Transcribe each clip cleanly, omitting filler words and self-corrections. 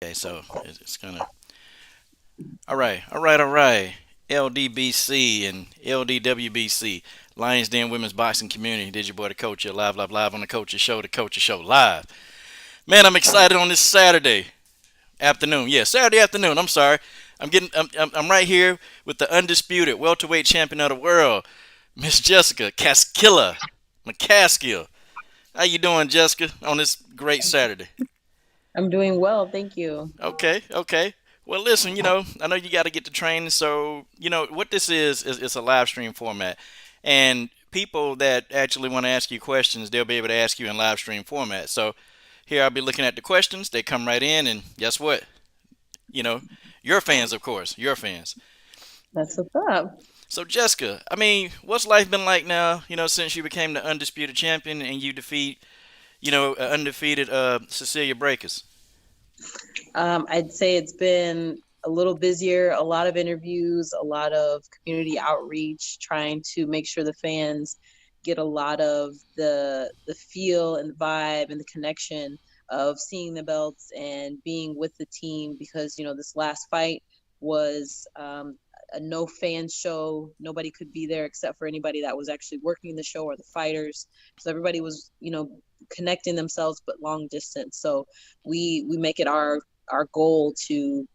Okay, so it's gonna. All right, all right, all right. LDBC and LDWBC, Lions Den Women's Boxing Community. Did your boy the coach here live, live, live on the Coach's Show, the Coach's Show live. Man, I'm excited on this Saturday afternoon. Yeah, Saturday afternoon. I'm sorry. I'm right here with the undisputed welterweight champion of the world, Miss Jessica Caskilla, Mccaskill. How you doing, Jessica, on this great Saturday? I'm doing well, thank you. Okay, okay. Well, listen, I know you got to get to training, so what this is it's a live stream format, and people that actually want to ask you questions, they'll be able to ask you in live stream format. So here I'll be looking at the questions. They come right in, and guess what? You know, your fans, of course, your fans. That's what's up. So Jessica, I mean, what's life been like now? Since you became the undisputed champion and you defeat, undefeated Cecilia Breakers. I'd say it's been a little busier, a lot of interviews, a lot of community outreach, trying to make sure the fans get a lot of the feel and the vibe and the connection of seeing the belts and being with the team because this last fight was a no fan show. Nobody could be there except for anybody that was actually working the show or the fighters. So everybody was connecting themselves but long distance. So we make it our goal to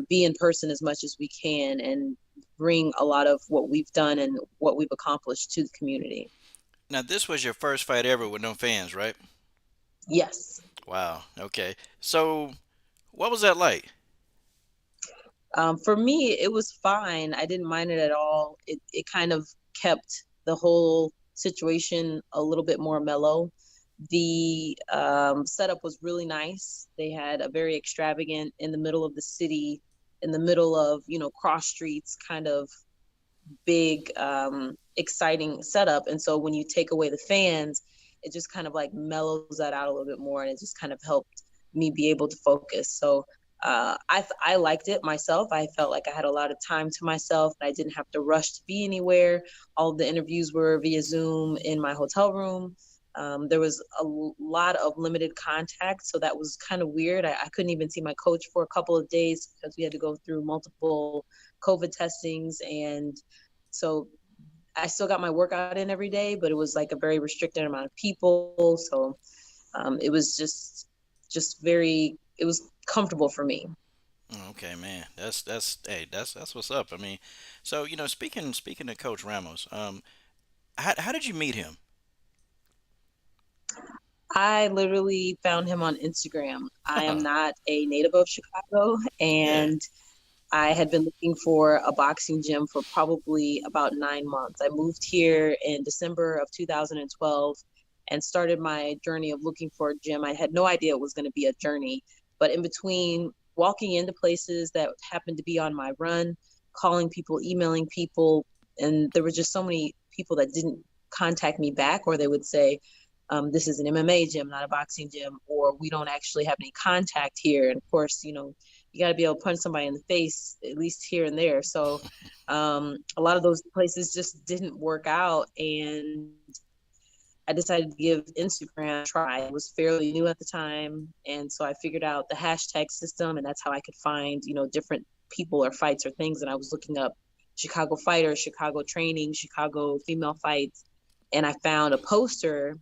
be in person as much as we can and bring a lot of what we've done and what we've accomplished to the community. Now, this was your first fight ever with no fans, right? Yes. Wow. Okay. So, what was that like? For me, it was fine. I didn't mind it at all. It kind of kept the whole situation a little bit more mellow. The setup was really nice. They had a very extravagant in the middle of the city, in the middle of cross streets, kind of big, exciting setup. And so when you take away the fans, it just kind of like mellows that out a little bit more, and it just kind of helped me be able to focus. So I liked it myself. I felt like I had a lot of time to myself. I didn't have to rush to be anywhere. All of the interviews were via Zoom in my hotel room. There was a lot of limited contact, so that was kind of weird. I couldn't even see my coach for a couple of days because we had to go through multiple COVID testings, and so I still got my workout in every day, but it was like a very restricted amount of people. So it was just very it was comfortable for me. Okay, man. That's hey, that's what's up. I mean, so speaking of Coach Ramos, how did you meet him? I literally found him on Instagram. I am Oh, not a native of Chicago, yeah. and I had been looking for a boxing gym for probably about 9 months. I moved here in December of 2012 and started my journey of looking for a gym. I had no idea it was going to be a journey, but in between walking into places that happened to be on my run, calling people, emailing people, and there were just so many people that didn't contact me back, or they would say, this is an MMA gym, not a boxing gym, or we don't actually have any contact here. And of course, you got to be able to punch somebody in the face at least here and there. So a lot of those places just didn't work out, and I decided to give Instagram a try. It was fairly new at the time, and so I figured out the hashtag system, and that's how I could find different people or fights or things. And I was looking up Chicago fighters, Chicago training, Chicago female fights, and I found a poster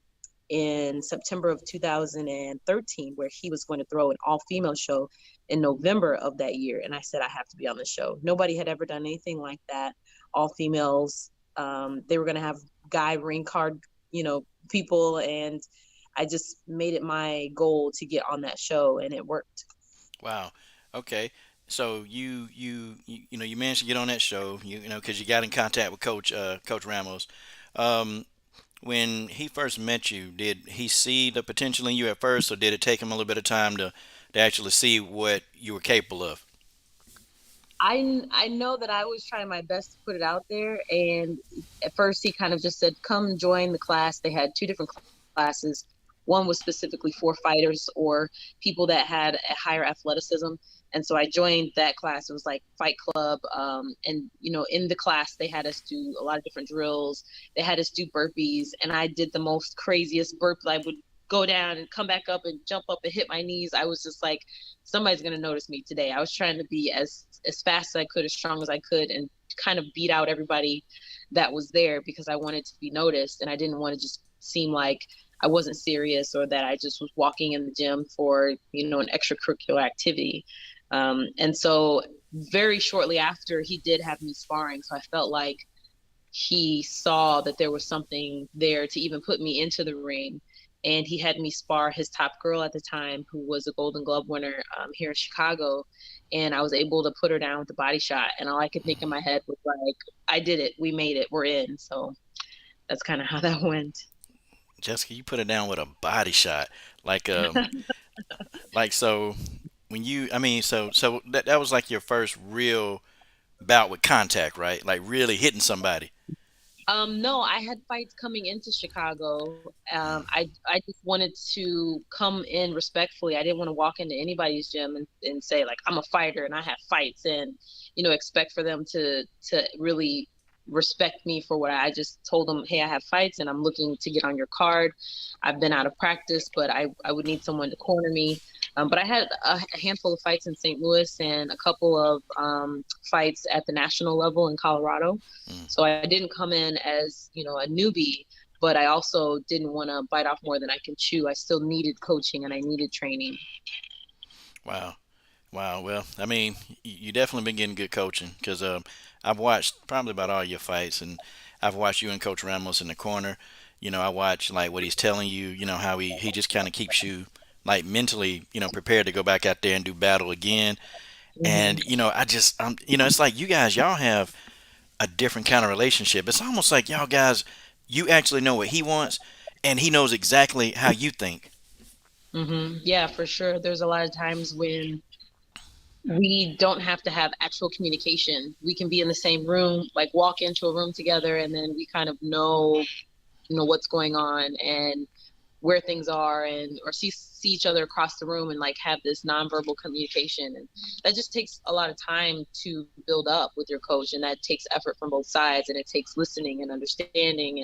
in September of 2013 where he was going to throw an all-female show in November of that year. And I said, I have to be on the show. Nobody had ever done anything like that. All females. They were going to have guy ring card, people. And I just made it my goal to get on that show, and it worked. Wow. Okay. So you managed to get on that show. Because you got in contact with Coach Ramos. Um, when he first met you, did he see the potential in you at first, or did it take him a little bit of time to actually see what you were capable of? I know that I was trying my best to put it out there, and at first he kind of just said, "Come join the class." They had two different classes. One was specifically for fighters or people that had a higher athleticism, and so I joined that class. It was like Fight Club, and in the class they had us do a lot of different drills. They had us do burpees, and I did the most craziest burp. I would go down and come back up and jump up and hit my knees. I was just like, somebody's gonna notice me today. I was trying to be as fast as I could, as strong as I could, and kind of beat out everybody that was there because I wanted to be noticed and I didn't want to just seem like I wasn't serious or that I just was walking in the gym for, an extracurricular activity. And so very shortly after he did have me sparring, so I felt like he saw that there was something there to even put me into the ring. And he had me spar his top girl at the time, who was a Golden Glove winner here in Chicago. And I was able to put her down with the body shot. And all I could think in my head was like, I did it. We made it. We're in. So that's kind of how that went. Jessica, you put it down with a body shot, like so when you, I mean, so that was like your first real bout with contact, right? Like really hitting somebody. No, I had fights coming into Chicago. I just wanted to come in respectfully. I didn't want to walk into anybody's gym and say like I'm a fighter and I have fights and expect for them to really respect me for what I just told them. Hey, I have fights and I'm looking to get on your card. I've been out of practice, but I would need someone to corner me. But I had a handful of fights in St. Louis and a couple of fights at the national level in Colorado. Mm, So I didn't come in as, a newbie, but I also didn't want to bite off more than I can chew. I still needed coaching and I needed training. wow. Wow. Well, I mean, you definitely been getting good coaching because I've watched probably about all your fights, and I've watched you and Coach Ramos in the corner. I watch like what he's telling you. How he just kind of keeps you like mentally, prepared to go back out there and do battle again. Hmm. And it's like you guys, y'all have a different kind of relationship. It's almost like y'all guys, you actually know what he wants, and he knows exactly how you think. Yeah, for sure. There's a lot of times when we don't have to have actual communication. We can be in the same room, like walk into a room together, and then we kind of know what's going on and where things are, and or see each other across the room and like have this nonverbal communication. And that just takes a lot of time to build up with your coach, and that takes effort from both sides, and it takes listening and understanding.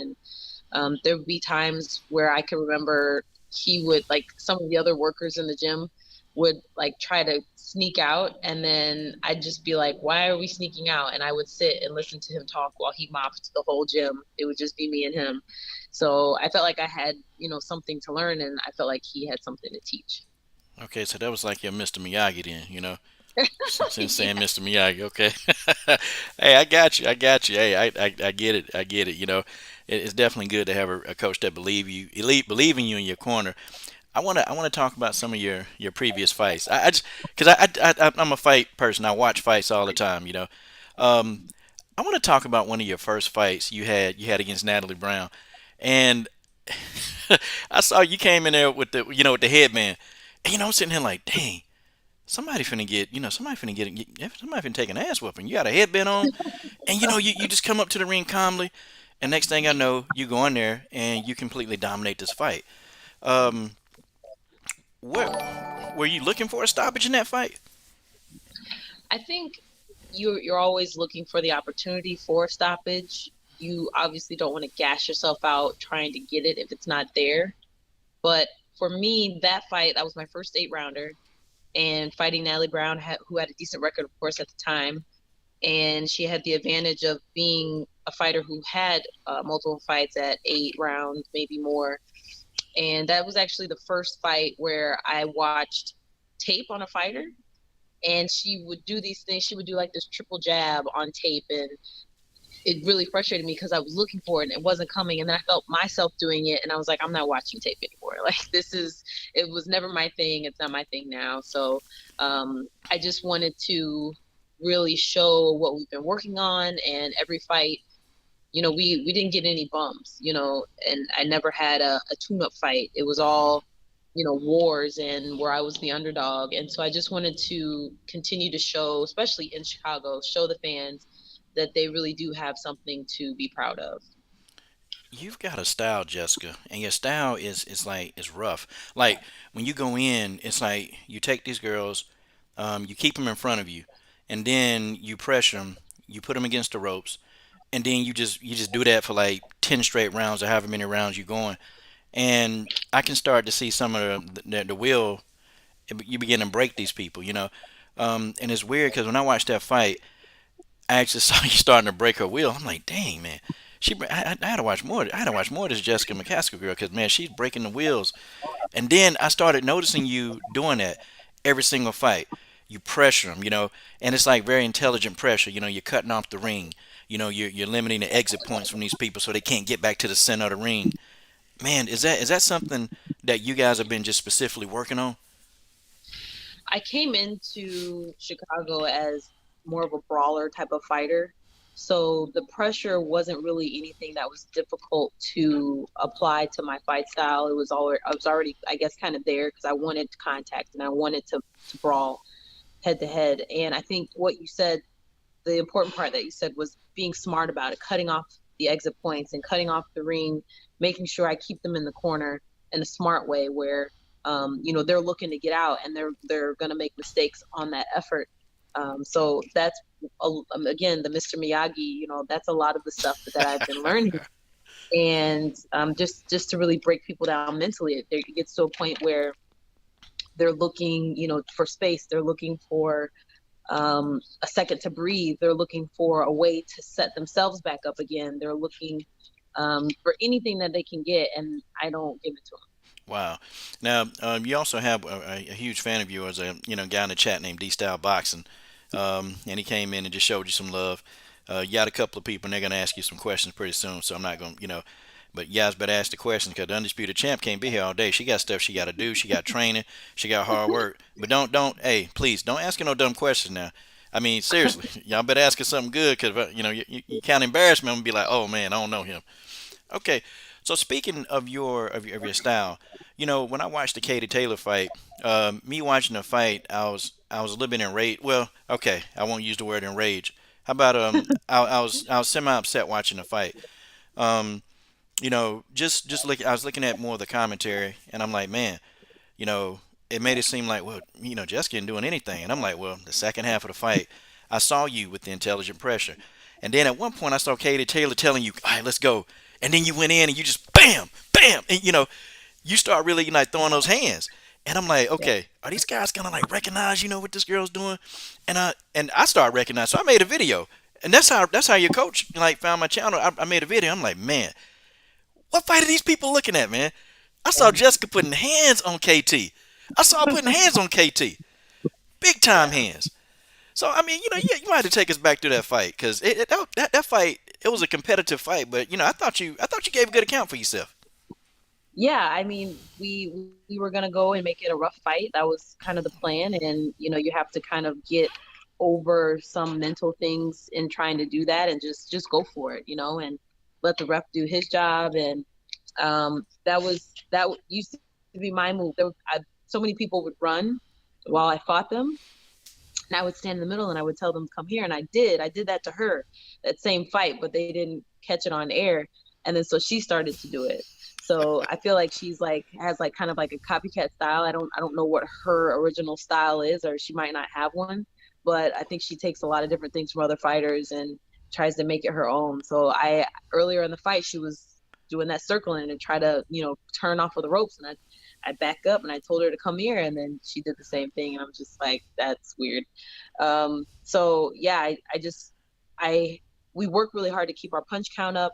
And there would be times where I can remember he would, like, some of the other workers in the gym would like try to sneak out, and then I'd just be like, why are we sneaking out? And I would sit and listen to him talk while he mopped the whole gym. It would just be me and him. So I felt like I had, something to learn, and I felt like he had something to teach. Okay, so that was like your Mr. Miyagi then. Since Yeah. saying Mr. Miyagi, okay. Hey, I got you. I got you. Hey, I get it. I get it. It's definitely good to have a coach that believe in you in your corner. I want to talk about some of your previous fights. I just because I'm a fight person. I watch fights all the time. Um, I want to talk about one of your first fights you had against Natalie Brown, and I saw you came in there with the headband, and I'm sitting here like, dang, somebody finna take an ass whooping. You got a headband on, and you just come up to the ring calmly, and next thing I know, you go in there and you completely dominate this fight. Um, what were you looking for a stoppage in that fight? I think you're always looking for the opportunity for a stoppage. You obviously don't want to gas yourself out trying to get it if it's not there. But for me, that fight, that was my first 8 rounder, and fighting Natalie Brown, who had a decent record, of course, at the time. And she had the advantage of being a fighter who had multiple fights at 8 rounds, maybe more. And that was actually the first fight where I watched tape on a fighter, and she would do these things. She would do like this triple jab on tape, and it really frustrated me because I was looking for it and it wasn't coming. And then I felt myself doing it, and I was like, I'm not watching tape anymore. Like, it was never my thing. It's not my thing now. So I just wanted to really show what we've been working on. And every fight, we didn't get any bumps, and I never had a tune-up fight. It was all, wars, and where I was the underdog. And so I just wanted to continue to show, especially in Chicago, show the fans that they really do have something to be proud of. You've got a style, Jessica, and your style is rough. Like when you go in, it's like you take these girls, you keep them in front of you, and then you pressure them, you put them against the ropes, and then you just do that for like 10 straight rounds or however many rounds you're going. And I can start to see some of the will. You begin to break these people, and it's weird because when I watched that fight, I actually saw you starting to break her will. I'm like, dang man, I had to watch more. I had to watch more of this Jessica Mccaskill girl because man, she's breaking the wheels. And then I started noticing you doing that every single fight. You pressure them, and it's like very intelligent pressure. You're cutting off the ring. You're limiting the exit points from these people so they can't get back to the center of the ring. Man, is that something that you guys have been just specifically working on? I came into Chicago as more of a brawler type of fighter. So the pressure wasn't really anything that was difficult to apply to my fight style. I was already, I guess, kind of there because I wanted contact and I wanted to brawl head to head. And I think what you said, the important part that you said was being smart about it, cutting off the exit points and cutting off the ring, making sure I keep them in the corner in a smart way where they're looking to get out and they're going to make mistakes on that effort. So that's again the Mr. Miyagi. That's a lot of the stuff that I've been learning, and just to really break people down mentally. It gets to a point where they're looking, for space. They're looking for a second to breathe. They're looking for a way to set themselves back up again. They're looking for anything that they can get, and I don't give it to them. Wow. Now, you also have a huge fan of yours, a guy in the chat named D Style Boxing, and he came in and just showed you some love. You got a couple of people, and they're gonna ask you some questions pretty soon. So I'm not gonna. But you guys better ask the questions because the undisputed champ can't be here all day. She got stuff she got to do. She got training. She got hard work. But hey, please don't ask her no dumb questions now. I mean, seriously, y'all better ask her something good because you kind of embarrass me. I'm gonna be like, oh man, I don't know him. Okay, so speaking of your style, when I watched the Katie Taylor fight, me watching the fight, I was a little bit enraged. Well, okay, I won't use the word enraged. How about I was semi upset watching the fight. Um, just look, I was looking at more of the commentary, and I'm like, man, you know, it made it seem like, well, Jessica isn't doing anything. And I'm like, well, the second half of the fight, I saw you with the intelligent pressure. And then at one point, I saw Katie Taylor telling you, all right, let's go. And then you went in and you just bam, bam. And, you start really like throwing those hands. And I'm like, Yeah. okay, are these guys gonna like recognize, what this girl's doing? And I started recognizing. So I made a video. And that's how your coach like found my channel. I made a video. I'm like, man, what fight are these people looking at, man? I saw Jessica putting hands on KT. I saw her putting hands on KT. Big time Yeah. hands. So I mean, yeah, you might have to take us back to that fight because that fight it was a competitive fight, but I thought you gave a good account for yourself. Yeah, I mean, we were gonna go and make it a rough fight. That was kind of the plan, and you have to kind of get over some mental things in trying to do that, and just go for it, and let the ref do his job. And that used to be my move. So many people would run while I fought them, and I would stand in the middle and I would tell them to come here, and I did that to her that same fight, but they didn't catch it on air, and then so she started to do it. So I feel like she's like has like kind of like a copycat style. I don't know what her original style is, or she might not have one, but I think she takes a lot of different things from other fighters and tries to make it her own. So I earlier in the fight she was doing that circling and try to turn off of the ropes, and I back up and I told her to come here, and then she did the same thing, and I'm just like, that's weird. So yeah, I just I we work really hard to keep our punch count up,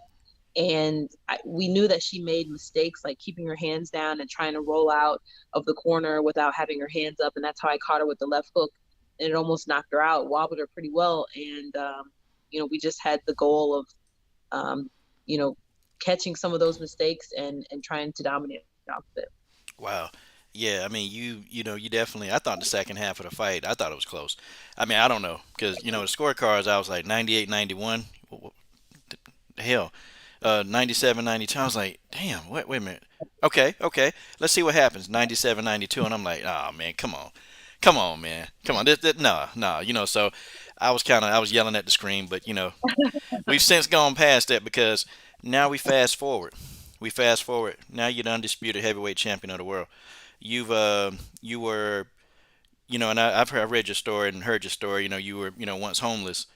and we knew that she made mistakes like keeping her hands down and trying to roll out of the corner without having her hands up, and that's how I caught her with the left hook, and it almost knocked her out, wobbled her pretty well, and we just had the goal of um, you know catching some of those mistakes and trying to dominate off of it. Wow. Yeah, I mean, you definitely. I thought the second half of the fight, I thought it was close. I mean, I don't know because the scorecards, I was like 98, 91. What the hell? 97, 92. I was like, damn. Wait a minute. Okay, okay. Let's see what happens. 97, 92, and I'm like, oh man, come on, man, come on. No, no. So I was yelling at the screen, but we've since gone past that because now we fast forward. We fast forward. Now you're the undisputed heavyweight champion of the world. You were, and I've read your story and heard your story. You were, once homeless.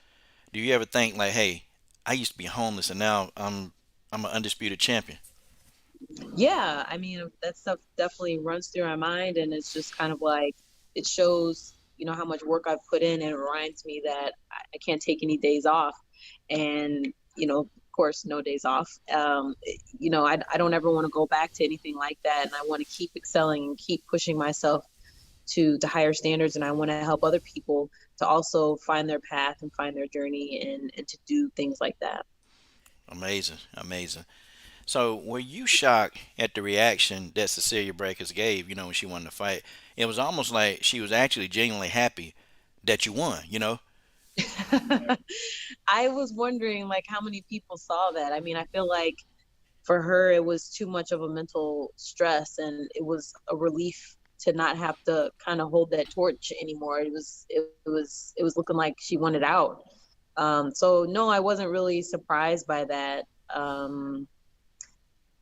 Do you ever think like, hey, I used to be homeless and now I'm an undisputed champion? Yeah, I mean, that stuff definitely runs through my mind, and it's just kind of like it shows, how much work I've put in, and it reminds me that I can't take any days off. And, of course, no days off. I don't ever want to go back to anything like that, and I want to keep excelling and keep pushing myself to higher standards, and I want to help other people to also find their path and find their journey and to do things like that. Amazing, amazing. So, were you shocked at the reaction that Cecilia Breakers gave? When she won the fight, it was almost like she was actually genuinely happy that you won. I was wondering like how many people saw that. I mean, I feel like for her it was too much of a mental stress, and it was a relief to not have to kind of hold that torch anymore. It was looking like she wanted out. So no, I wasn't really surprised by that.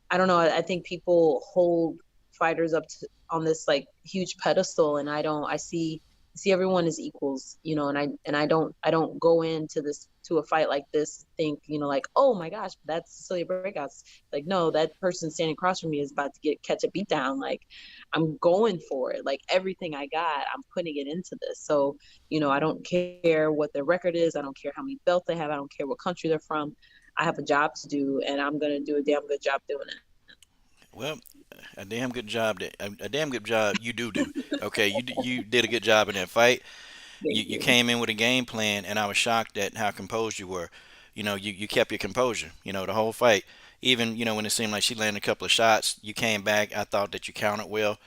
I don't know. I think people hold fighters up on this like huge pedestal, and I don't. I see everyone as equals, and I don't go into this to a fight like this think, like, oh my gosh, that's Cecilia Breakouts. Like, no, that person standing across from me is about to catch a beat down. Like, I'm going for it. Like everything I got, I'm putting it into this. So, I don't care what their record is. I don't care how many belts they have. I don't care what country they're from. I have a job to do, and I'm gonna do a damn good job doing it. Well, a damn good job. A damn good job you do. Okay, you did a good job in that fight. You Thank you you. came in with a game plan, and I was shocked at how composed you were. You kept your composure. The whole fight. Even when it seemed like she landed a couple of shots, you came back. I thought that you countered well.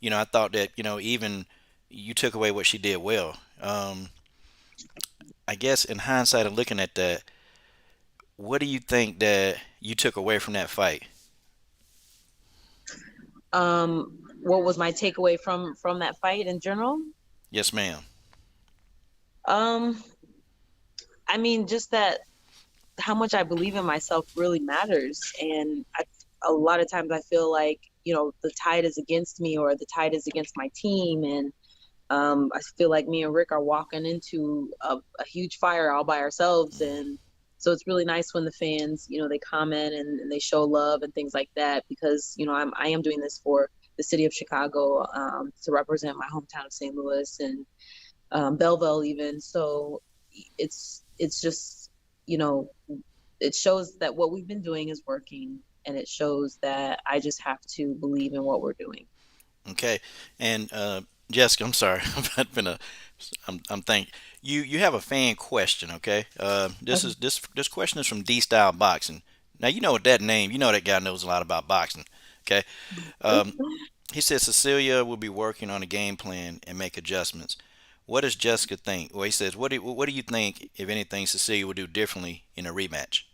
I thought that even you took away what she did well. I guess in hindsight of looking at that, what do you think that you took away from that fight? What was my takeaway from that fight in general? Yes, ma'am. Um, I mean, just that how much I believe in myself really matters. And a lot of times I feel like, the tide is against me or the tide is against my team. And I feel like me and Rick are walking into a huge fire all by ourselves. And so it's really nice when the fans, they comment and they show love and things like that because, I am doing this for the city of Chicago to represent my hometown of St. Louis and Belleville even. So it's just, you know, it shows that what we've been doing is working, and it shows that I just have to believe in what we're doing. Okay, and Jessica, I'm sorry, I've been I'm thinking you have a fan question. Okay, this question is from D Style Boxing. Now you know what that name. You know that guy knows a lot about boxing. Okay, um, he says Cecilia will be working on a game plan and make adjustments. What does Jessica think? Well, he says, what do you think, if anything, Cecilia would do differently in a rematch?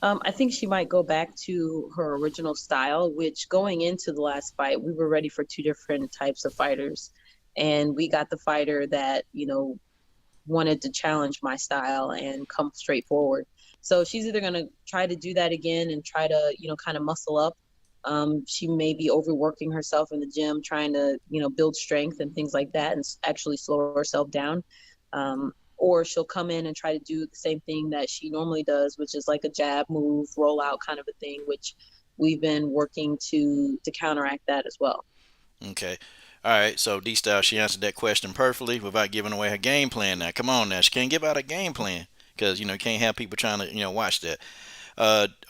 I think she might go back to her original style, which going into the last fight, we were ready for two different types of fighters. And we got the fighter that, wanted to challenge my style and come straight forward. So she's either going to try to do that again and try to, kind of muscle up. She may be overworking herself in the gym, trying to, build strength and things like that and actually slow herself down. Or she'll come in and try to do the same thing that she normally does, which is like a jab move, roll out kind of a thing, which we've been working to counteract that as well. Okay. All right. So D Style, she answered that question perfectly without giving away her game plan. Now, come on, now she can't give out a game plan because you can't have people trying to watch that.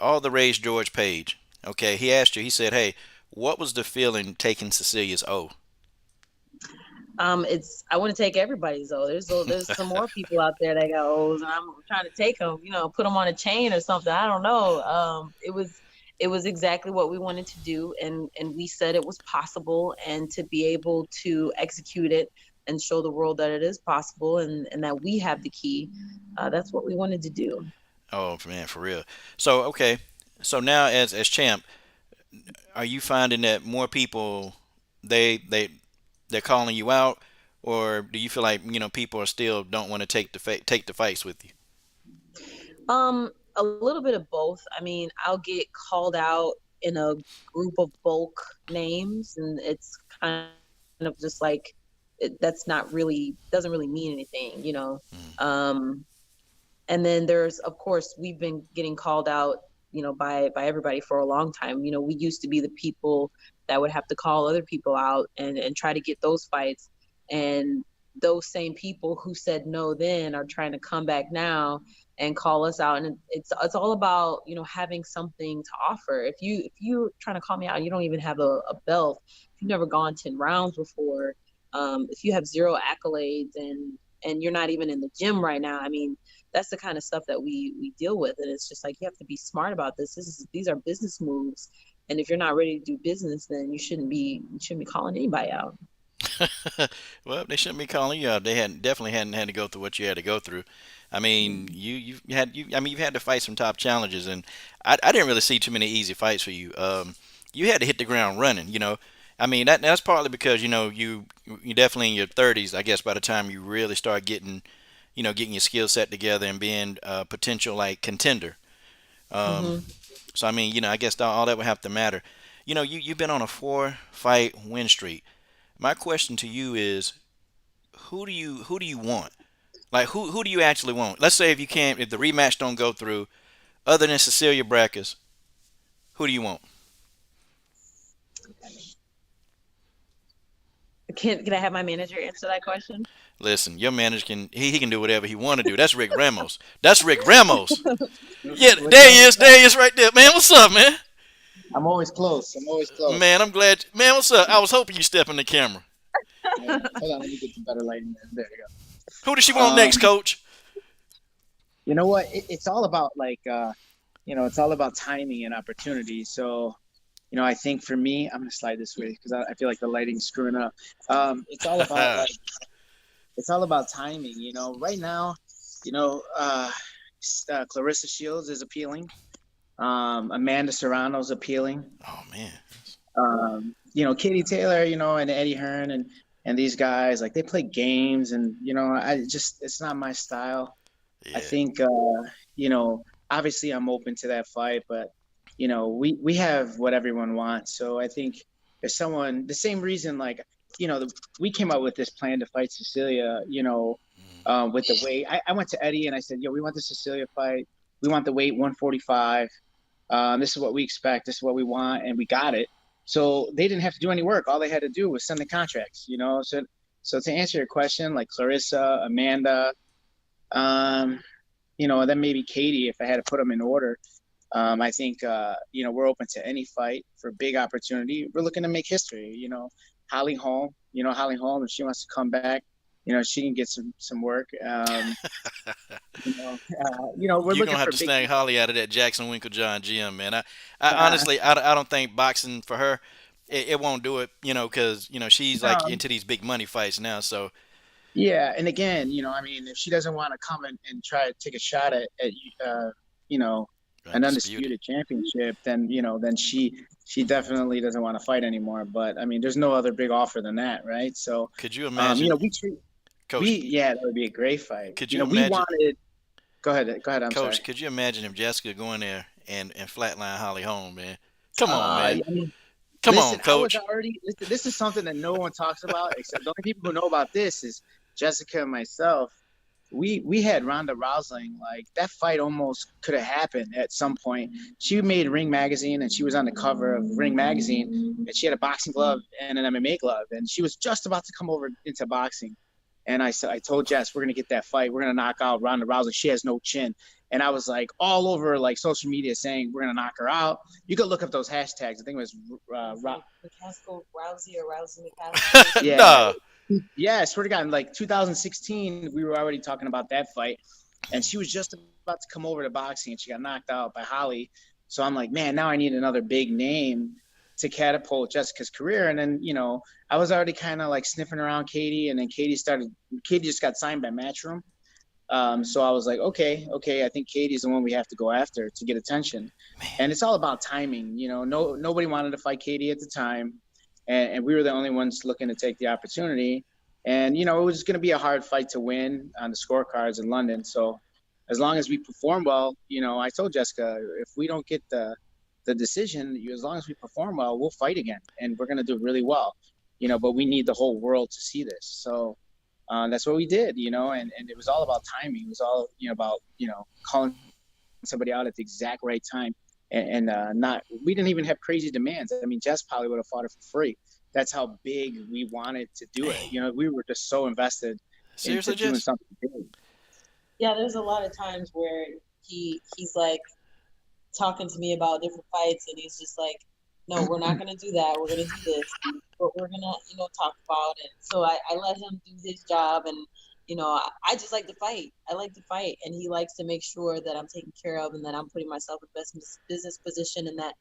All the rage George Page. Okay, he asked you. He said, "Hey, what was the feeling taking Cecilia's O?" It's I want to take everybody's though. There's some more people out there that got O's, and I'm trying to take them. Put them on a chain or something. I don't know. It was exactly what we wanted to do, and we said it was possible, and to be able to execute it and show the world that it is possible, and that we have the key. That's what we wanted to do. Oh man, for real. So okay, so now as champ, are you finding that more people they they're calling you out, or do you feel like people are still don't want to take the fights with you? A little bit of both. I mean, I'll get called out in a group of bulk names, and it's kind of just like that's not really doesn't really mean anything. Mm. And then there's, of course, we've been getting called out by everybody for a long time. We used to be the people that would have to call other people out and try to get those fights. And those same people who said no then are trying to come back now and call us out. And it's all about, having something to offer. If you're trying to call me out and you don't even have a belt, if you've never gone 10 rounds before, if you have zero accolades and you're not even in the gym right now, I mean, that's the kind of stuff that we deal with. And it's just like, you have to be smart about this. These are business moves. And if you're not ready to do business, then you shouldn't be calling anybody out. Well, they shouldn't be calling you out. They definitely hadn't had to go through what you had to go through. I mean, you've had to fight some top challenges, and I didn't really see too many easy fights for you. You had to hit the ground running. I mean that's partly because you definitely in your 30s. I guess by the time you really start getting your skill set together and being a potential like contender. Um, Hmm. so I mean, I guess all that would have to matter. You've been on a 4-fight win streak. My question to you is, who do you want? Like who do you actually want? Let's say if the rematch don't go through, other than Cecilia Brackers, who do you want? Can I have my manager answer that question? Listen, your manager he can do whatever he want to do. That's Rick Ramos. That's Rick Ramos. Yeah, What's there he up? is. There he is right there, man. What's up, man? I'm always close. I'm always close. Man, I'm glad. Man, what's up? I was hoping you step in the camera. Yeah. Hold on, let me get some better lighting there. There you Who does she go. want next, Coach? You know what? It's all about it's all about timing and opportunity. So, I think for me, I'm gonna slide this way because I feel like the lighting's screwing up. It's all about timing. Right now, you know, uh, Clarissa Shields is appealing. Amanda Serrano's appealing. Oh man. Katie Taylor, and Eddie Hearn and these guys, like they play games, and it's not my style. I Yeah. think obviously I'm open to that fight, but we have what everyone wants. So I think if someone the same reason like we came up with this plan to fight Cecilia, with the weight. I went to Eddie and I said, yo, we want the Cecilia fight. We want the weight 145. This is what we expect. This is what we want, and we got it. So they didn't have to do any work. All they had to do was send the contracts. So to answer your question, like Clarissa, Amanda, um, then maybe Katie, if I had to put them in order. I think we're open to any fight for big opportunity. We're looking to make history. Holly Holm, if she wants to come back, she can get some work. We're You're looking gonna have for to big. snag Holly out of that Jackson Winklejohn gym, man. I honestly, I don't think boxing for her, it won't do it. Because she's like Um, into these big money fights now. So yeah, and again, I mean, if she doesn't want to come and try to take a shot at you know, an undisputed. undisputed championship, then she definitely doesn't want to fight anymore. But I mean, there's no other big offer than that, right? So, Could you imagine, we treat Coach? yeah, that would be a great fight. Could you We imagine, wanted. Go ahead. I'm sorry. Coach? Could you imagine if Jessica go in there and flatline Holly Holm, man? Come on, man. I mean, Come on, listen, I was Coach. already. Listen, this is something that no one talks about, except the only people who know about this is Jessica and myself. We had Ronda Rousey. Like that fight almost could have happened at some point. She made Ring Magazine and she was on the cover of Ring Magazine, and she had a boxing glove and an MMA glove, and she was just about to come over into boxing. And I told Jess, we're gonna get that fight. We're gonna knock out Ronda Rousey. She has no chin. And I was like all over like social media saying we're gonna knock her out. You could look up those hashtags. I think it was It's like Mccaskill Rousey or Rousey Mccaskill. yeah, Nah. yeah. I swear to God, in like 2016, we were already talking about that fight, and she was just about to come over to boxing, and she got knocked out by Holly. So I'm like, man, now I need another big name to catapult Jessica's career. And then I was already kind of like sniffing around Katie, and then Katie just got signed by Matchroom. So I was like, okay, I think Katie's the one we have to go after to get attention. And it's all about timing. Nobody wanted to fight Katie at the time, and we were the only ones looking to take the opportunity. And it was going to be a hard fight to win on the scorecards in London. So as long as we perform well, I told Jessica, if we don't get the decision, as long as we perform well, we'll fight again, and we're going to do really well. But we need the whole world to see this. So that's what we did, and it was all about timing. It was all, about, calling somebody out at the exact right time. and not we didn't even have crazy demands. I mean, Jess probably would have fought it for free. That's how big we wanted to do it. Dang. You know, we were just so invested into Seriously, doing Jess? something big. Yeah, there's a lot of times where he's like talking to me about different fights, and he's just like, no, we're not gonna do that. We're gonna do this. What we're gonna, talk about. And so I let him do his job, and I just like to fight. I like to fight, and he likes to make sure that I'm taken care of, and that I'm putting myself in the best business position, and that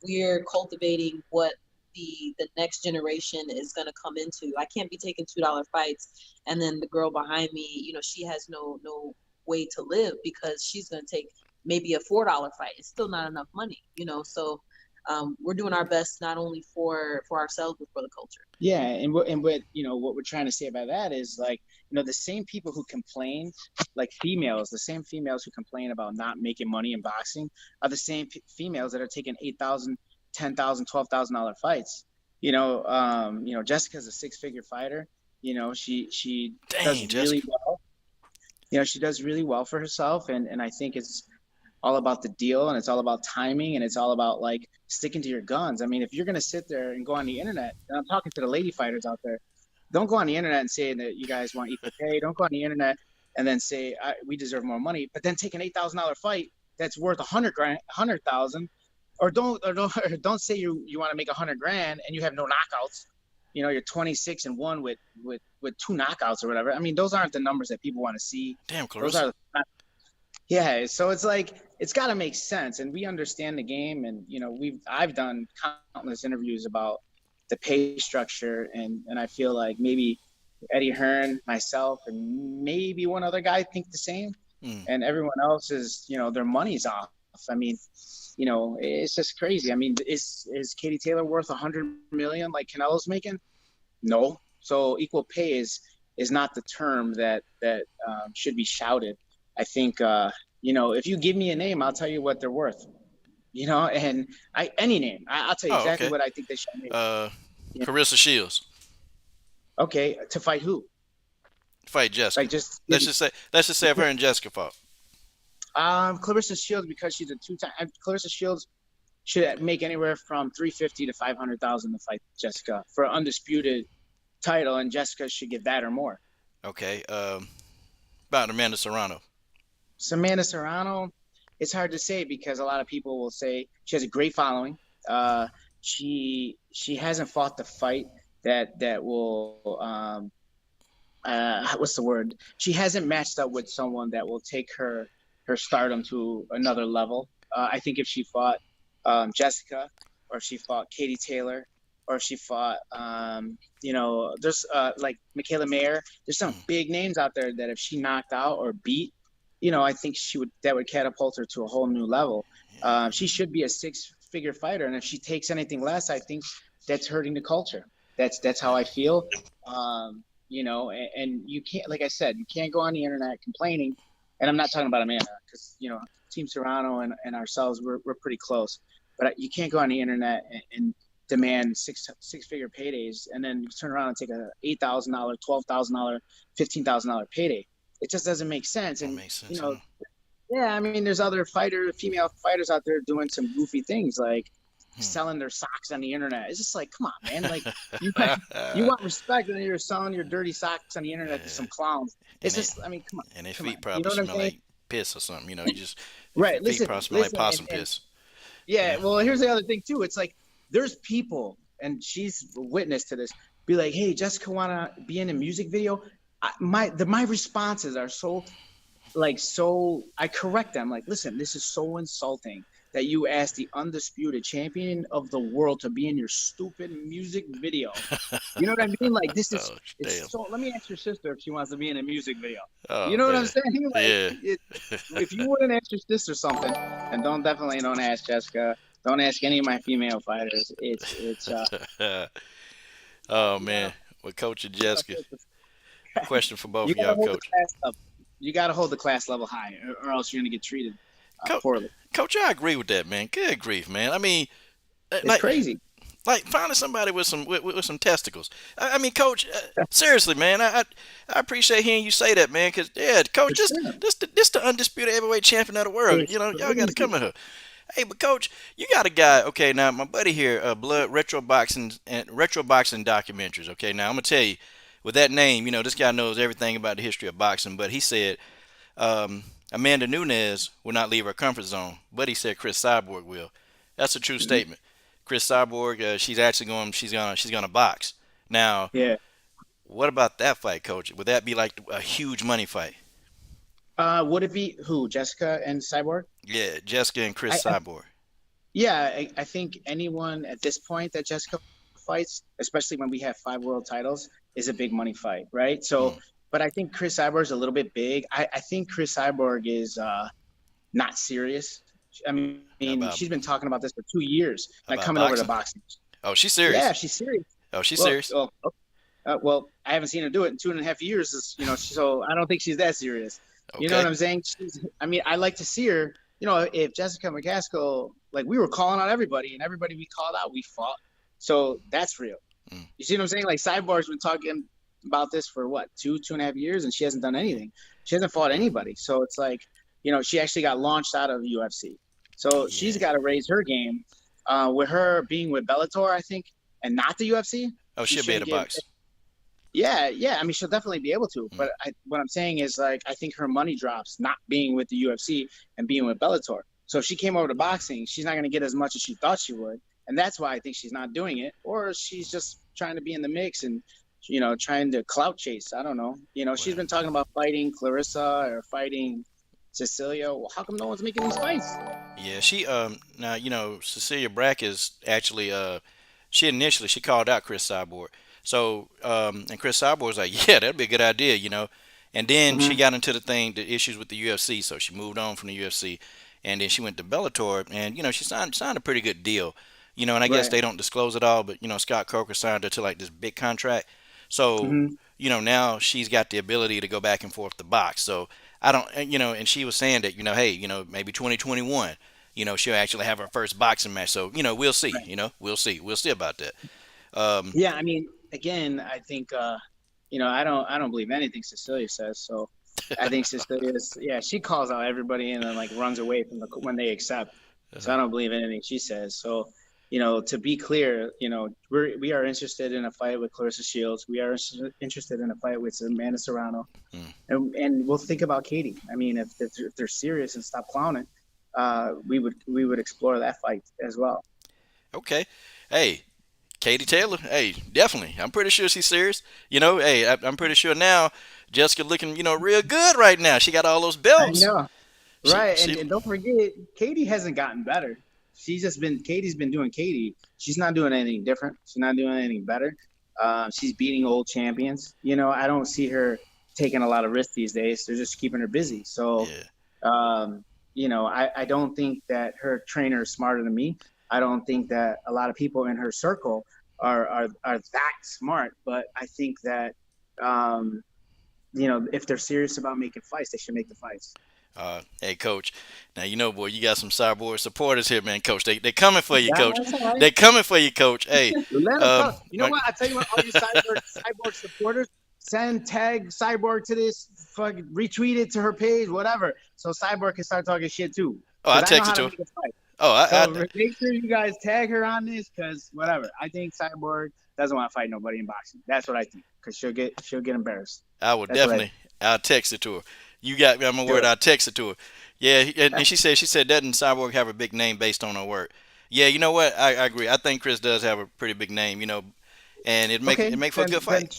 we're cultivating what the next generation is going to come into. I can't be taking $2 fights, and then the girl behind me, she has no way to live, because she's going to take maybe a $4 fight. It's still not enough money. So we're doing our best, not only for ourselves, but for the culture. Yeah, and what we're trying to say about that is, like, the same people who complain, like the same females who complain about not making money in boxing are the same females that are taking $8,000, $10,000, $12,000 fights. Jessica's a six-figure fighter. She Dang, does really Jessica. well. She does really well for herself, and I think it's all about the deal, and it's all about timing, and it's all about, like, sticking to your guns. I mean, if you're going to sit there and go on the internet, and I'm talking to the lady fighters out there, don't go on the internet and say that you guys want equal pay. Don't go on the internet and then say we deserve more money, but then take an $8,000 fight that's worth 100,000, or don't say you want to make 100,000 and you have no knockouts. You're 26-1 with two knockouts or whatever. I mean, those aren't the numbers that people want to see. Damn, Those Clarissa. are Yeah, so it's like it's got to make sense, and we understand the game, and I've done countless interviews about the pay structure, and I feel like maybe Eddie Hearn, myself, and maybe one other guy think the same, Mm. and everyone else is their money's off. I mean, it's just crazy. I mean, is Katie Taylor worth 100 million like Canelo's making? No. So equal pay is not the term that should be shouted. I think, if you give me a name, I'll tell you what they're worth, and any name, I'll tell you Oh, exactly okay. what I think they should make. Uh, Yeah. Carissa Shields. Okay, to fight who? Fight Jessica. Like, just Let's just say if her and Jessica fought. Clarissa Shields, because she's a two-time. Clarissa Shields should make anywhere from 350 to 500,000 to fight Jessica for an undisputed title, and Jessica should get that or more. Okay. About Amanda Serrano. Samantha Serrano, it's hard to say, because a lot of people will say she has a great following. She hasn't fought the fight that will what's the word? She hasn't matched up with someone that will take her stardom to another level. I think if she fought Jessica, or if she fought Katie Taylor, or if she fought there's like Michaela Mayer, there's some big names out there that if she knocked out or beat, I think that would catapult her to a whole new level. She should be a six-figure fighter, and if she takes anything less, I think that's hurting the culture. That's how I feel. And you can't, like I said, you can't go on the internet complaining. And I'm not talking about Amanda, because Team Serrano and ourselves, we're pretty close. But you can't go on the internet and demand six-figure paydays, and then turn around and take a $8,000, $12,000, $15,000 payday. It just doesn't make sense. That And makes sense. Huh? yeah, I mean, there's other female fighters out there doing some goofy things, like selling their socks on the internet. It's just like, come on, man. Like, you want respect, and you're selling your dirty socks on the internet to some clowns. It's just, I mean, come on. And their Come feet on. probably You know what I'm smell saying? like piss or something. You just Right. their feet Listen, probably smell like listen, possum and piss. yeah. Well, here's the other thing too. It's like there's people, and she's a witness to this. Be like, hey, Jessica, wanna be in a music video? My responses are so I correct them. Like, listen, this is so insulting that you asked the undisputed champion of the world to be in your stupid music video. You know what I mean? Like, this is Oh, it's damn. so. Let me ask your sister if she wants to be in a music video. Oh, You know what I'm man. saying? Like, Yeah. if you wouldn't ask your sister something, and definitely don't ask Jessica. Don't ask any of my female fighters. It's Oh, you gotta man. Well, Coach and Jessica, question for both you of gotta y'all, hold the Coach. class up. You gotta hold the class level high, or else you're gonna get treated Co- poorly. Coach, I agree with that, man. Good grief, man. I mean, It's like, crazy. finding somebody with some testicles. I mean, Coach, seriously, man. I appreciate hearing you say that, man. Cause yeah, Coach, For this sure. this the undisputed heavyweight champion of the world. It's Y'all got to come crazy. at her. Hey, but coach, you got a guy. Okay, now my buddy here, Blood Retro Boxing Documentaries. Okay, now I'm gonna tell you, with that name, this guy knows everything about the history of boxing. But he said Amanda Nunes will not leave her comfort zone, but he said Chris Cyborg will. That's a true Mhm. statement. Chris Cyborg, she's actually going. She's gonna box. Now, Yeah. what about that fight, coach? Would that be like a huge money fight? Would it be who? Jessica and Cyborg? Yeah, Jessica and Chris I Cyborg. Yeah, I think anyone at this point that Jessica fights, especially when we have 5 world titles, is a big money fight, right? So, Mm, but I think Chris Cyborg is a little bit big. I think Chris Cyborg is not serious. I mean, about she's been talking about this for 2 years, like about coming over to boxing? boxing. Oh, she's Yeah, serious. she's serious. Oh, she's Well, serious. well, well, I haven't seen her do it in 2.5 years. So I don't think she's that serious. You know what Okay. I'm saying? I mean, I like to see her. If Jessica Mccaskill, like we were calling out everybody, and everybody we called out, we fought. So that's real. Mm, You see what I'm saying? Like Cyborg's been talking about this for what, 2.5 years, and she hasn't done anything. She hasn't fought mm, anybody. So it's like, she actually got launched out of the UFC. So she's yeah. got to raise her game. With her being with Bellator, I think, and not the UFC, Oh, she she'll be should at a give. box. Yeah, yeah. I mean, she'll definitely be able to. Mm, But what I'm saying is, like, I think her money drops not being with the UFC and being with Bellator. So if she came over to boxing, she's not going to get as much as she thought she would, and that's why I think she's not doing it. Or she's just trying to be in the mix and, trying to clout chase. I don't know. She's well, been talking about fighting Clarissa or fighting Cecilia. Well, how come no one's making these fights? yeah. She now Cecilia Brack is actually she initially she called out Chris Cyborg. So and Chris Cyborg was like, yeah, that'd be a good idea, And then she Mm-hmm. got into the issues with the UFC, so she moved on from the UFC, and then she went to Bellator, and she signed a pretty good deal, And I guess Right. they don't disclose it all, but Scott Coker signed her to like this big contract, so Mm-hmm. now she's got the ability to go back and forth to box. So I don't, and she was saying that hey, maybe 2021, she'll actually have her first boxing match. So we'll see, Right. we'll see about that. Um, Yeah. I mean, again, I think I don't believe anything Cecilia says. So I think Cecilia's, yeah, she calls out everybody and then like runs away from when they accept. So I don't believe anything she says. So, to be clear, we are interested in a fight with Clarissa Shields. We are interested in a fight with Amanda Serrano, mm, and we'll think about Katie. I mean, if they're serious and stop clowning, we would explore that fight as well. okay, hey, Katie Taylor, hey, definitely. I'm pretty sure she's serious. Hey, I'm pretty sure now Jessica looking, real good right now. She got all those I belts. know. She, Right, and she, don't forget, Katie hasn't gotten better. Katie's been doing Katie. She's not doing anything different. She's not doing anything better. She's beating old champions. I don't see her taking a lot of risks these days. They're just keeping her busy. So, yeah. I don't think that her trainer is smarter than me. I don't think that a lot of people in her circle are that smart. But I think that if they're serious about making fights, they should make the fights. Hey, coach. Now boy, you got some cyborg supporters here, man, coach. They coming for you, coach. That's all right. They coming for you, coach. Hey, Let them come. You know my, what? I tell you what, all you cyborg supporters, tag Cyborg to this, fucking retweet it to her page, whatever, so Cyborg can start talking shit too. oh, I Because I know how texted to to her. make a fight. Oh, So make sure you guys tag her on this, because whatever. I think Cyborg doesn't want to fight nobody in boxing. That's what I think. Because she'll get embarrassed. I will That's what I definitely. I'll text it to her. You got me on my do. word. I'll text it to her. Yeah, and she said doesn't Cyborg have a big name based on her work? Yeah, you know what? I agree. I think Chris does have a pretty big name, and it Okay, make for a then good then fight.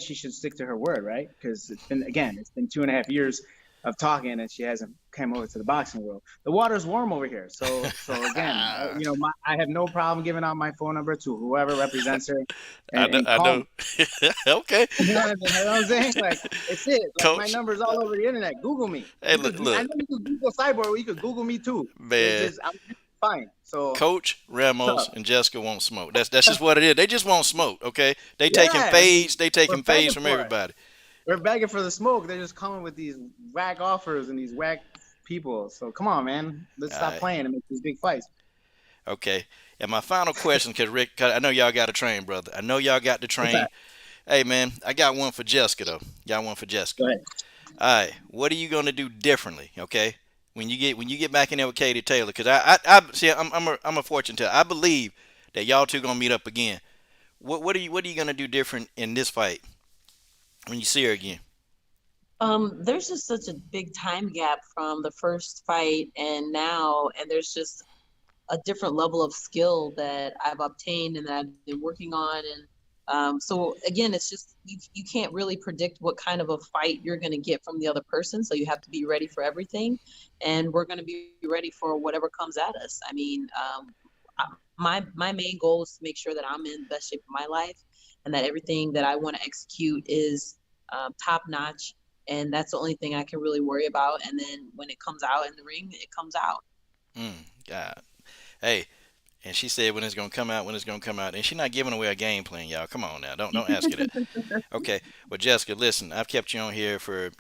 she should stick to her word, right? Because it's been 2.5 years of talking, and she hasn't come over to the boxing world. The water's warm over here, so again, I have no problem giving out my phone number to whoever represents her, I and, know. and I call me. know. Okay, You know what I'm saying? Like it's it. Like my coach. number's all over the internet. Google me. Hey, You look, could. I look, know you could Google Cyborg, or you could Google me too. It's man. just I'm fine. So Coach what's Ramos up? and Jessica won't smoke. That's just what it is. They just won't smoke. Okay, they taking Yeah, I mean, fades. They we're taking fades begging from for it. everybody. We're begging for the smoke. They're just coming with these whack offers and these whack people. So come on, man. Let's All stop right. playing and make these big fights. Okay. And my final question, because Rick, 'cause I know y'all got to train, brother. I know y'all got to What's train. that? Hey, man, I got one for Jessica though. Got one for Jessica. Go ahead. All right. What are you gonna do differently? Okay. when you get back in there with Katie Taylor, because I see I'm a fortune teller. I believe that y'all two gonna meet up again. What are you gonna do different in this fight when you see her again? There's just such a big time gap from the first fight and now, and there's just a different level of skill that I've obtained and that I've been working on. And so again, it's just you can't really predict what kind of a fight you're going to get from the other person. So you have to be ready for everything, and we're going to be ready for whatever comes at us. I mean, my main goal is to make sure that I'm in the best shape of my life, and that everything that I want to execute is top notch. And that's the only thing I can really worry about. And then when it comes out in the ring, it comes out. God, hey, and she said when it's gonna come out, when it's gonna come out, and she's not giving away a game plan, y'all. Come on now, don't ask her that. Okay, well, Jessica, listen, I've kept you on here for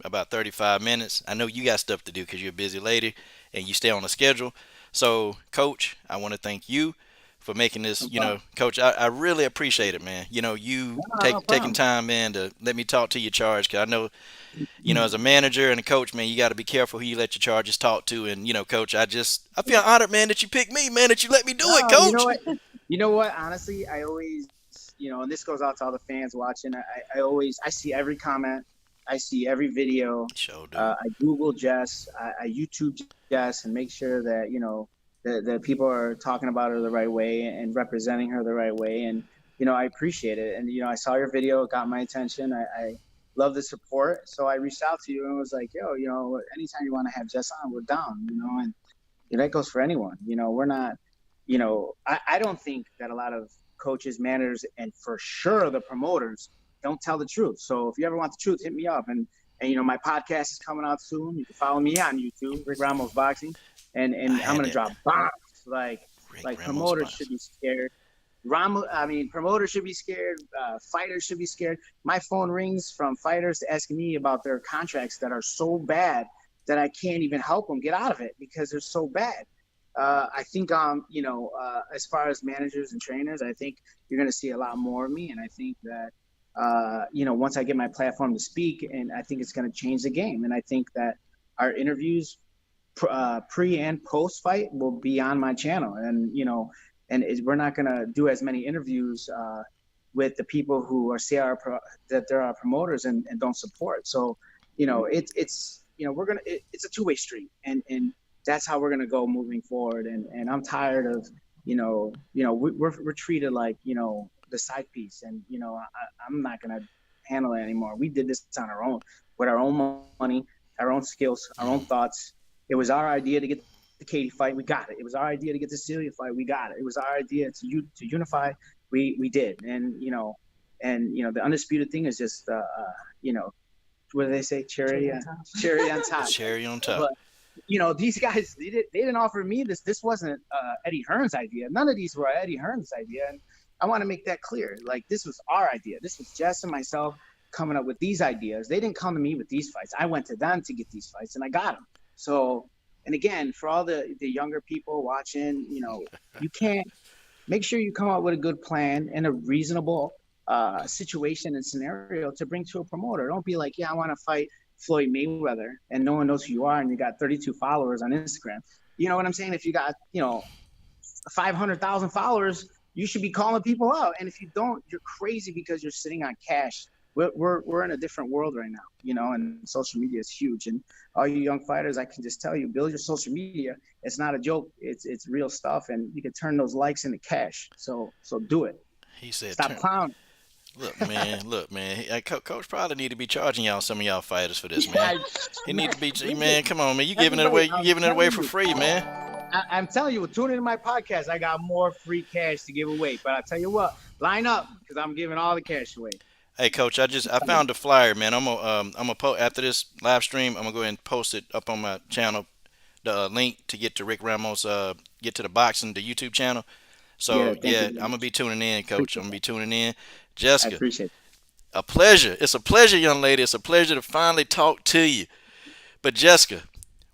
about 35 minutes. I know you got stuff to do because you're a busy lady and you stay on the schedule. So, Coach, I want to thank you for making this. No problem. Coach, I really appreciate it, man. You No, no taking problem. time, man, to let me talk to your charge. Cause I know, as a manager and a coach, man, you got to be careful who you let your charges talk to. And Coach, I feel honored, man, that you picked me, man, that you let me do it, No, you know Coach. what? You know what? Honestly, I always, and this goes out to all the fans watching. I see every comment, I see every video. Sure do. I Google Jess, I YouTube Jess, and make sure that that people are talking about her the right way and representing her the right way. And I appreciate it. And I saw your video, it got my attention. I love the support, so I reached out to you and was like, yo, anytime you want to have Jess on, we're down. And that goes for anyone. We're not. I don't think that a lot of coaches, managers, and for sure the promoters don't tell the truth. So if you ever want the truth, hit me up. And my podcast is coming out soon. You can follow me on YouTube, Rick Ramos Boxing, I and I'm had gonna that. drop bombs like Rick Ramos promoters should box. be scared. Promoters should be scared. Fighters should be scared. My phone rings from fighters asking me about their contracts that are so bad that I can't even help them get out of it because they're so bad. I think as far as managers and trainers, I think you're going to see a lot more of me, and I think that once I get my platform to speak, and I think it's going to change the game, and I think that our interviews pre and post fight will be on my channel, and we're not going to do as many interviews with the people who that they're our promoters and don't support. So it's a two-way street, and that's how we're gonna go moving forward. And I'm tired of we're treated like the side piece, and I'm not gonna handle it anymore. We did this on our own with our own money, our own skills, our own Mm. thoughts. It was our idea to get the Katie fight, we got it. It was our idea to get the Celia fight, we got it. It was our idea to unify, we did. And the undisputed thing is just what do they say? Cherry on top. Cherry on top. But these guys, they didn't offer me this. This wasn't Eddie Hearn's idea. None of these were Eddie Hearn's idea, and I want to make that clear. Like, this was our idea. This was Jess and myself coming up with these ideas. They didn't come to me with these fights. I went to them to get these fights, and I got them. So, and again, for all the younger people watching, you can't make sure you come up with a good plan and a reasonable situation and scenario to bring to a promoter. Don't be like, yeah, I want to fight Floyd Mayweather, and no one knows who you are, and you got 32 followers on Instagram. You know what I'm saying? If you got 500,000 followers, you should be calling people out. And if you don't, you're crazy because you're sitting on cash. We're in a different world right now, and social media is huge. And all you young fighters, I can just tell you, build your social media. It's not a joke. It's real stuff, and you can turn those likes into cash. So do it. He said, Stop clowning. Look, man. Coach probably need to be charging y'all some of y'all fighters for this, man. I, He need to be, Listen, man. Come on, man. You giving it everybody, away? You I'm giving it away telling for you. free, man. I'm telling you, tune into my podcast. I got more free cash to give away. But I tell you what, line up because I'm giving all the cash away. Hey, Coach, I found the flyer, man. I'm gonna after this live stream. I'm gonna go ahead and post it up on my channel. The link to get to Rick Ramos, get to the boxing, the YouTube channel. Yeah, So thank yeah, you I'm very gonna much. be tuning in, Coach. I'm Appreciate gonna that. be tuning in. I Jessica, appreciate it. a pleasure. It's a pleasure, young lady. It's a pleasure to finally talk to you. But Jessica,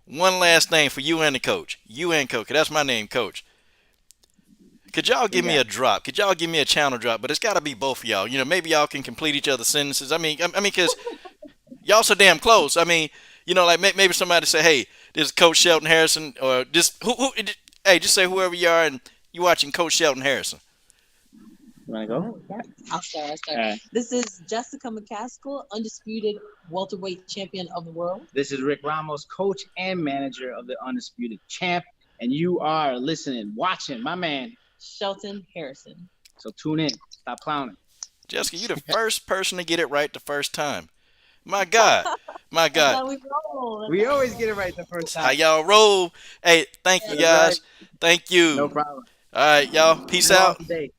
one last thing for you and the coach. You and Coach. That's my name, Coach. Could y'all We give me got a drop? Could y'all give me a channel drop? But it's got to be both of y'all. Maybe y'all can complete each other's sentences. I mean, because y'all so damn close. I mean, like maybe somebody say, "Hey, This is Coach Shelton Harrison, or just who? Hey, just say whoever you are, and you watching Coach Shelton Harrison. You want to go? Oh, yeah. I'll start. right. This is Jessica Mccaskill, undisputed welterweight champion of the world. This is Rick Ramos, coach and manager of the Undisputed Champ, and you are listening, watching my man Shelton Harrison. So tune in. Stop clowning. Jessica, you the first person to get it right the first time. My God, my That's God. how we roll. We always get it right the first How time. y'all roll? Hey, thank you That's guys. right. Thank you. No problem. All right, y'all. Peace Have an out. awesome day.